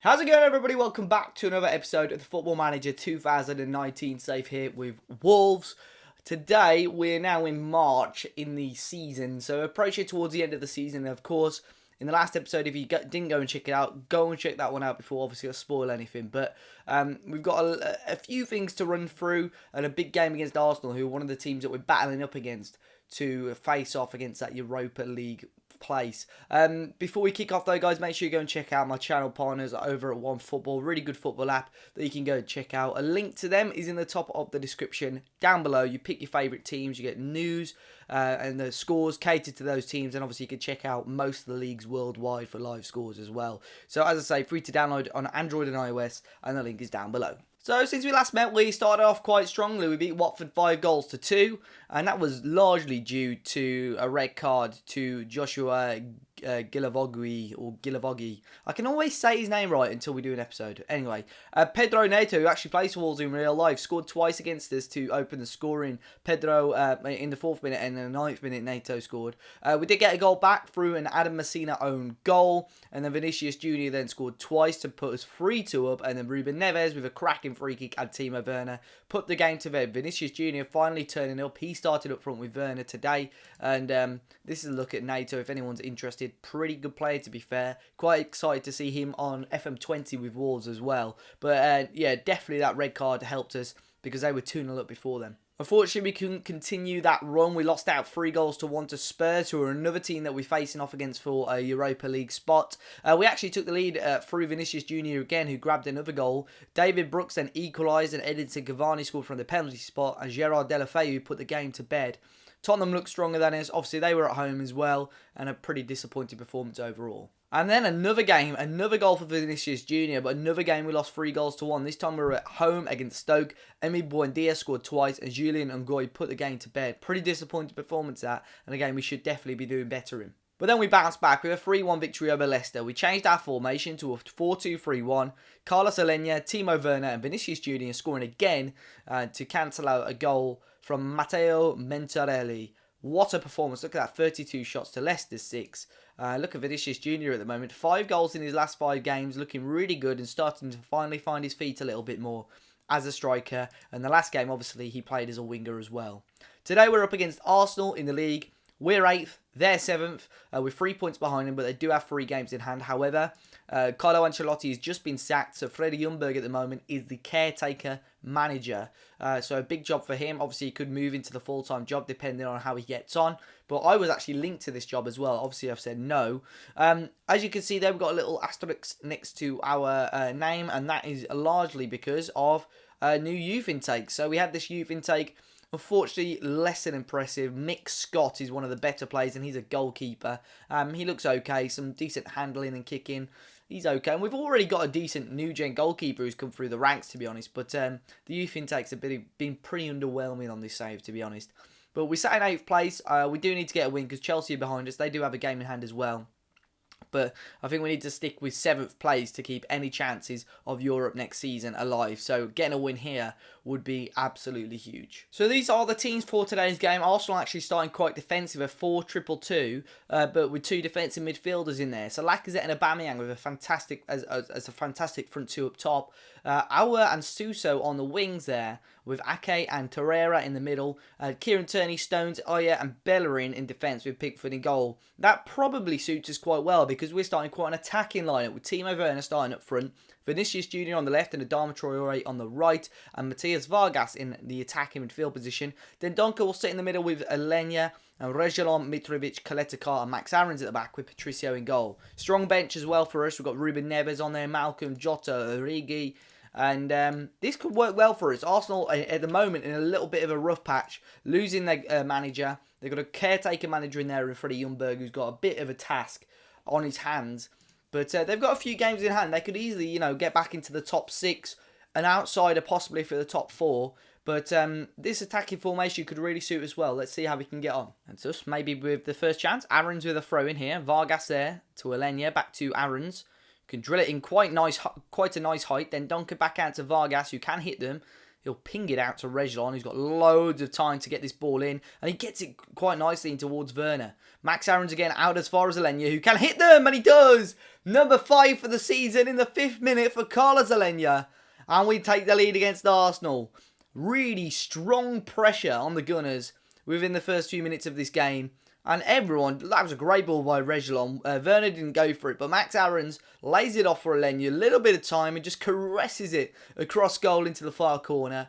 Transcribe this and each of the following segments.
How's it going, everybody? Welcome back to another episode of the Football Manager 2019 save here with Wolves. Today, we're now in March in the season, so approaching towards the end of the season. Of course, in the last episode, if you didn't go and check it out, go and check that one out before, obviously, I'll spoil anything. But we've got a few things to run through, and a big game against Arsenal, who are one of the teams that we're battling up against to face off against that Europa League place. Before we kick off though, guys, make sure you go and check out my channel partners over at OneFootball. Really good football app that you can go and check out. A link to them is in the top of the description down below. You pick your favourite teams, you get news and the scores catered to those teams, and obviously you can check out most of the leagues worldwide for live scores as well. So as I say, free to download on Android and iOS, and the link is down below. So since we last met, we started off quite strongly. We beat Watford 5-2, and that was largely due to a red card to Joshua Gilavogui. I can always say his name right until we do an episode. Anyway, Pedro Neto, who actually plays for Wolves in real life, scored twice against us to open the scoring. Pedro in the 4th minute and in the 9th minute, Neto scored. We did get a goal back through an Adam Messina own goal, and then Vinicius Junior then scored twice to put us 3-2 up, and then Ruben Neves with a cracking free kick and Timo Werner put the game to bed. Vinicius Junior finally turning up. He started up front with Werner today, and this is a look at Neto if anyone's interested. Pretty good player, to be fair. Quite excited to see him on FM20 with Wolves as well. But yeah, definitely that red card helped us because they were 2-0 up before them. Unfortunately, we couldn't continue that run. We lost out 3-1 to Spurs, who are another team that we're facing off against for a Europa League spot. We actually took the lead through Vinicius Junior again, who grabbed another goal. David Brooks then equalised, and Edinson Cavani scored from the penalty spot, and Gerard Deulofeu put the game to bed. Tottenham looked stronger than us. Obviously, they were at home as well, and a pretty disappointing performance overall. And then another game, another goal for Vinicius Junior, but another game we lost 3-1. This time we were at home against Stoke. Emi Buendia scored twice, and Julian Ngoy put the game to bed. Pretty disappointing performance that, and again, we should definitely be doing better in. But then we bounced back with a 3-1 victory over Leicester. We changed our formation to a 4-2-3-1. Carlos Alenya, Timo Werner and Vinicius Junior scoring again to cancel out a goal from Matteo Mentarelli. What a performance. Look at that, 32 shots to Leicester's 6. Look at Vinicius Junior at the moment. 5 goals in his last 5 games, looking really good and starting to finally find his feet a little bit more as a striker. And the last game, obviously, he played as a winger as well. Today we're up against Arsenal in the league. We're 8th, they're 7th, with 3 points behind them, but they do have 3 games in hand. However, Carlo Ancelotti has just been sacked, so Freddie Ljungberg at the moment is the caretaker manager. So a big job for him. Obviously, he could move into the full-time job depending on how he gets on. But I was actually linked to this job as well. Obviously, I've said no. As you can see there, we've got a little asterisk next to our name, and that is largely because of new youth intake. So we had this youth intake. Unfortunately, less than impressive. Mick Scott is one of the better players, and he's a goalkeeper. He looks okay. Some decent handling and kicking. He's okay. And we've already got a decent new-gen goalkeeper who's come through the ranks, to be honest. But the youth intakes have been pretty underwhelming on this save, to be honest. But we sat in 8th place. We do need to get a win because Chelsea are behind us. They do have a game in hand as well. But I think we need to stick with 7th place to keep any chances of Europe next season alive. So getting a win here would be absolutely huge. So these are the teams for today's game. Arsenal actually starting quite defensive, a 4-2-2, but with 2 defensive midfielders in there. So Lacazette and Aubameyang with a fantastic as a fantastic front 2 up top. Aouar and Suso on the wings there, with Ake and Torreira in the middle. Kieran Tierney, Stones, Ayer and Bellerin in defence with Pickford in goal. That probably suits us quite well because we're starting quite an attacking lineup with Timo Werner starting up front, Vinicius Junior on the left and Adama Traore on the right, and Matthias Vargas in the attacking midfield position. Then Donker will sit in the middle with Alenya and Reguilon, Mitrovic, Kaletakar and Max Aarons at the back with Patricio in goal. Strong bench as well for us. We've got Ruben Neves on there, Malcolm, Jota, Origi. And this could work well for us. Arsenal, at the moment, in a little bit of a rough patch, losing their manager. They've got a caretaker manager in there in Freddie Ljungberg who's got a bit of a task on his hands. But they've got a few games in hand. They could easily, get back into the top 6. An outsider possibly for the top 4. But this attacking formation could really suit us well. Let's see how we can get on. And just maybe with the first chance. Aarons with a throw in here. Vargas there to Alenya. Back to Aarons. Can drill it in quite a nice height. Then Donker back out to Vargas, who can hit them. He'll ping it out to Reguilon, who's got loads of time to get this ball in. And he gets it quite nicely in towards Werner. Max Aarons again out as far as Aleñá, who can hit them, and he does! Number 5 for the season in the 5th minute for Carlos Aleñá. And we take the lead against Arsenal. Really strong pressure on the Gunners within the first few minutes of this game. And everyone, that was a great ball by Reguilon. Werner didn't go for it, but Max Aarons lays it off for Aleñá. A little bit of time and just caresses it across goal into the far corner.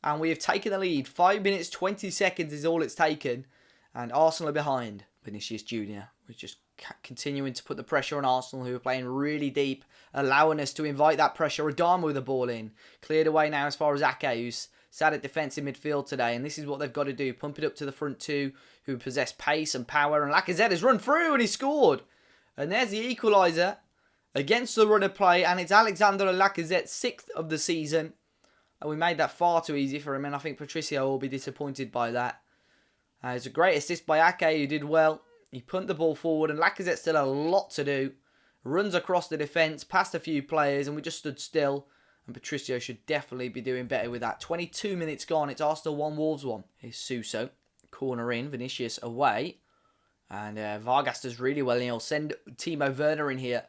And we have taken the lead. 5 minutes, 20 seconds is all it's taken. And Arsenal are behind. Vinicius Junior was just continuing to put the pressure on Arsenal, who are playing really deep, allowing us to invite that pressure. Adama with the ball in. Cleared away now as far as Ake, who's sat at defensive midfield today. And this is what they've got to do. Pump it up to the front two, who possess pace and power. And Lacazette has run through and he scored. And there's the equaliser against the run of play. And it's Alexander Lacazette's 6th of the season. And we made that far too easy for him. And I think Patricio will be disappointed by that. It's a great assist by Ake, who did well. He punted the ball forward. And Lacazette still had a lot to do. Runs across the defence, past a few players. And we just stood still. And Patricio should definitely be doing better with that. 22 minutes gone. It's Arsenal 1, Wolves 1. Here's Suso. Corner in. Vinicius away. And Vargas does really well. And he'll send Timo Werner in here.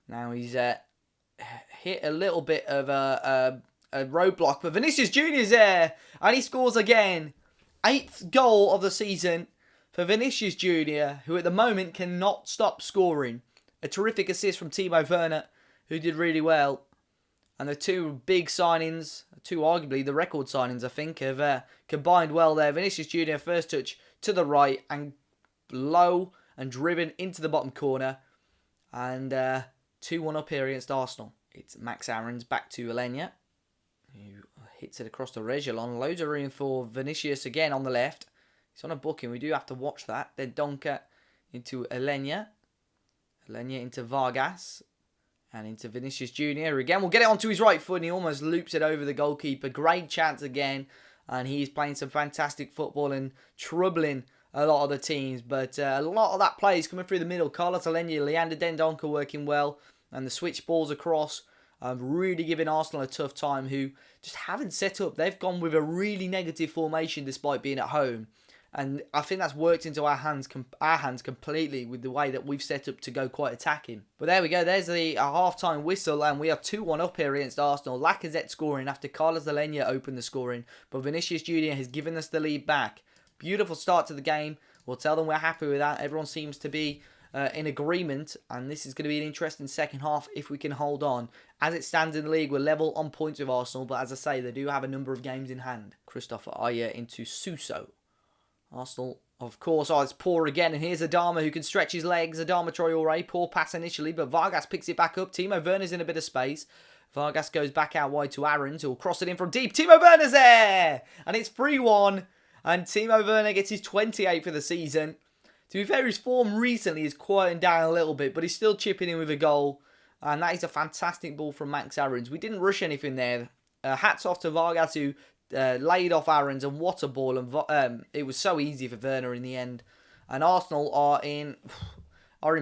Now he's hit a little bit of a roadblock. But Vinicius Junior's there. And he scores again. 8th goal of the season for Vinicius Junior, who at the moment cannot stop scoring. A terrific assist from Timo Werner, who did really well. And the two big signings, arguably the record signings, I think, have combined well there. Vinicius Junior, first touch to the right and low and driven into the bottom corner. And 2-1 up here against Arsenal. It's Max Aarons back to Aleñá, who hits it across to Reguilon. Loads of room for Vinicius again on the left. He's on a booking. We do have to watch that. Then Donker into Aleñá. Aleñá into Vargas. And into Vinicius Junior. Again, we'll get it onto his right foot. And he almost loops it over the goalkeeper. Great chance again. And he's playing some fantastic football and troubling a lot of the teams. But a lot of that play is coming through the middle. Carlos Aleñá, Leander Dendoncker working well. And the switch balls across. Really giving Arsenal a tough time, who just haven't set up. They've gone with a really negative formation despite being at home. And I think that's worked into our hands completely with the way that we've set up to go quite attacking. But there we go. There's the half-time whistle. And we are 2-1 up here against Arsenal. Lacazette scoring after Carlos Aleñá opened the scoring. But Vinicius Junior has given us the lead back. Beautiful start to the game. We'll tell them we're happy with that. Everyone seems to be in agreement. And this is going to be an interesting second half if we can hold on. As it stands in the league, we're level on points with Arsenal. But as I say, they do have a number of games in hand. Christopher Ajer into Suso. Arsenal, of course, it's poor again. And here's Adama, who can stretch his legs. Adama Traoré, poor pass initially, but Vargas picks it back up. Timo Werner's in a bit of space. Vargas goes back out wide to Aarons, who'll cross it in from deep. Timo Werner's there! And it's 3-1. And Timo Werner gets his 28th for the season. To be fair, his form recently is quieting down a little bit, but he's still chipping in with a goal. And that is a fantastic ball from Max Aarons. We didn't rush anything there. Hats off to Vargas, who laid off Aarons, and what a ball. And it was so easy for Werner in the end. And Arsenal are in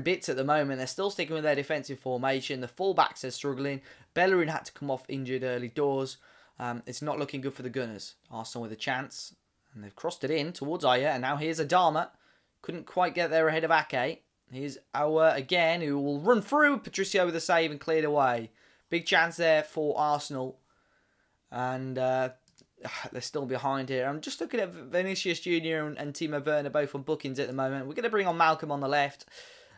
bits at the moment. They're still sticking with their defensive formation. The fullbacks are struggling. Bellerin had to come off injured early doors. It's not looking good for the Gunners. Arsenal with a chance. And they've crossed it in towards Ajer. And now here's Adama. Couldn't quite get there ahead of Ake. Here's Aouar again, who will run through. Patricio with a save and cleared away. Big chance there for Arsenal. And they're still behind here. I'm just looking at Vinicius Junior and Timo Werner both on bookings at the moment. We're going to bring on Malcolm on the left.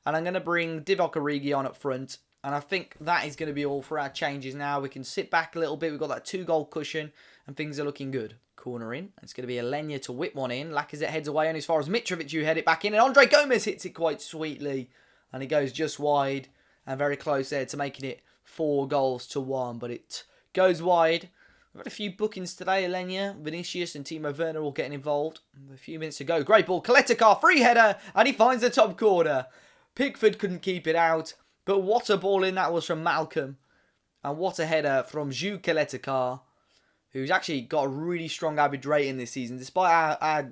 And I'm going to bring Divock Origi on up front. And I think that is going to be all for our changes now. We can sit back a little bit. We've got that 2-goal cushion. And things are looking good. Corner in. It's going to be Aleñá to whip one in. Lacazette heads away on as far as Mitrovic, who head it back in. And Andre Gomes hits it quite sweetly. And it goes just wide. And very close there to making it 4-1. But it goes wide. We've got a few bookings today. Aleñá, Vinicius and Timo Werner all getting involved. A few minutes to go. Great ball. Kaletakar, free header. And he finds the top corner. Pickford couldn't keep it out. But what a ball in that was from Malcolm. And what a header from Jules Kaletakar, who's actually got a really strong average rating this season. Despite our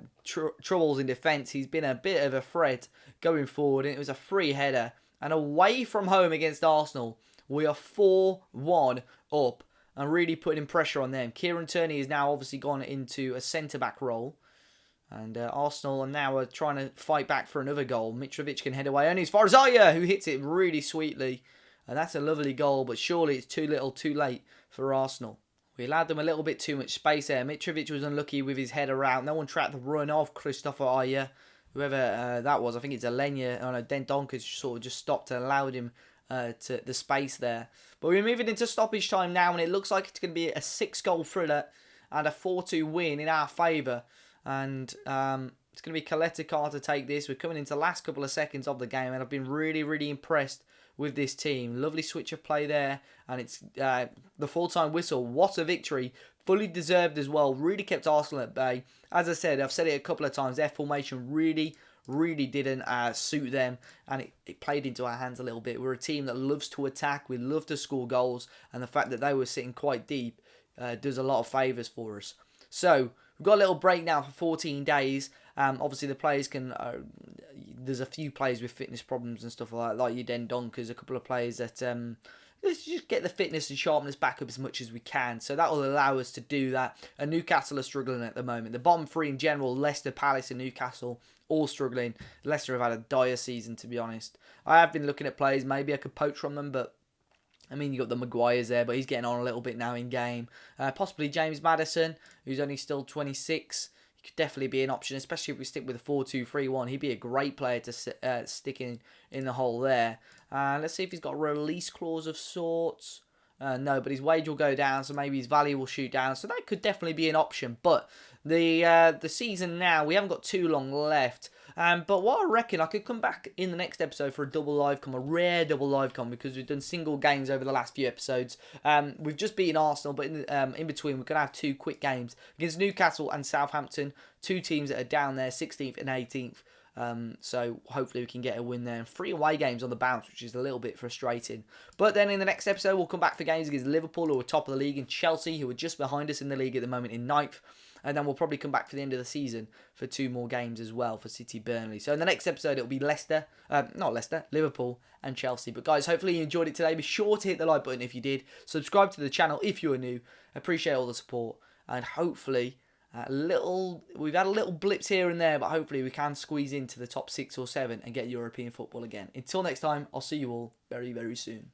troubles in defence, he's been a bit of a threat going forward. And it was a free header. And away from home against Arsenal, we are 4-1 up. and really putting pressure on them. Kieran Tierney has now obviously gone into a centre-back role. And Arsenal are now trying to fight back for another goal. Mitrovic can head away only as far as Aya, who hits it really sweetly. And that's a lovely goal, but surely it's too little too late for Arsenal. We allowed them a little bit too much space there. Mitrovic was unlucky with his header out. No one tracked the run of Christopher Aya. Whoever that was, I think it's Alenya. Oh no, Dendoncker sort of just stopped and allowed him to the space there. But we're moving into stoppage time now, and it looks like it's going to be a 6-goal thriller and a 4-2 win in our favour. And it's going to be Kaletakar to take this. We're coming into the last couple of seconds of the game, and I've been really, really impressed with this team. Lovely switch of play there, and it's the full-time whistle. What a victory. Fully deserved as well. Really kept Arsenal at bay. As I said, I've said it a couple of times, their formation really didn't suit them, and it played into our hands a little bit. We're a team that loves to attack. We love to score goals, and the fact that they were sitting quite deep does a lot of favours for us. So we've got a little break now for 14 days. Obviously, the players can... there's a few players with fitness problems and stuff like your Dendonkers, a couple of players that... let's just get the fitness and sharpness back up as much as we can. So that will allow us to do that. And Newcastle are struggling at the moment. The bottom three in general, Leicester, Palace and Newcastle, all struggling. Leicester have had a dire season, to be honest. I have been looking at players. Maybe I could poach from them, but... I mean, you've got the Maguires there, but he's getting on a little bit now in game. Possibly James Maddison, who's only still 26. He could definitely be an option, especially if we stick with a 4-2-3-1. He'd be a great player to stick in the hole there. Let's see if he's got a release clause of sorts. No, but his wage will go down, so maybe his value will shoot down. So that could definitely be an option. But the season now, we haven't got too long left. But what I reckon, I could come back in the next episode for a double live com, a rare double live com, because we've done single games over the last few episodes. We've just beaten Arsenal, but in between, we're going to have 2 quick games against Newcastle and Southampton, 2 teams that are down there, 16th and 18th. So hopefully we can get a win there. And 3 away games on the bounce, which is a little bit frustrating. But then in the next episode, we'll come back for games against Liverpool, who are top of the league, and Chelsea, who are just behind us in the league at the moment in 9th. And then we'll probably come back for the end of the season for 2 more games as well for City Burnley. So in the next episode, it'll be Liverpool and Chelsea. But guys, hopefully you enjoyed it today. Be sure to hit the like button if you did. Subscribe to the channel if you are new. Appreciate all the support. And hopefully... we've had a little blips here and there, but hopefully we can squeeze into the top 6 or 7 and get European football again. Until next time, I'll see you all very, very soon.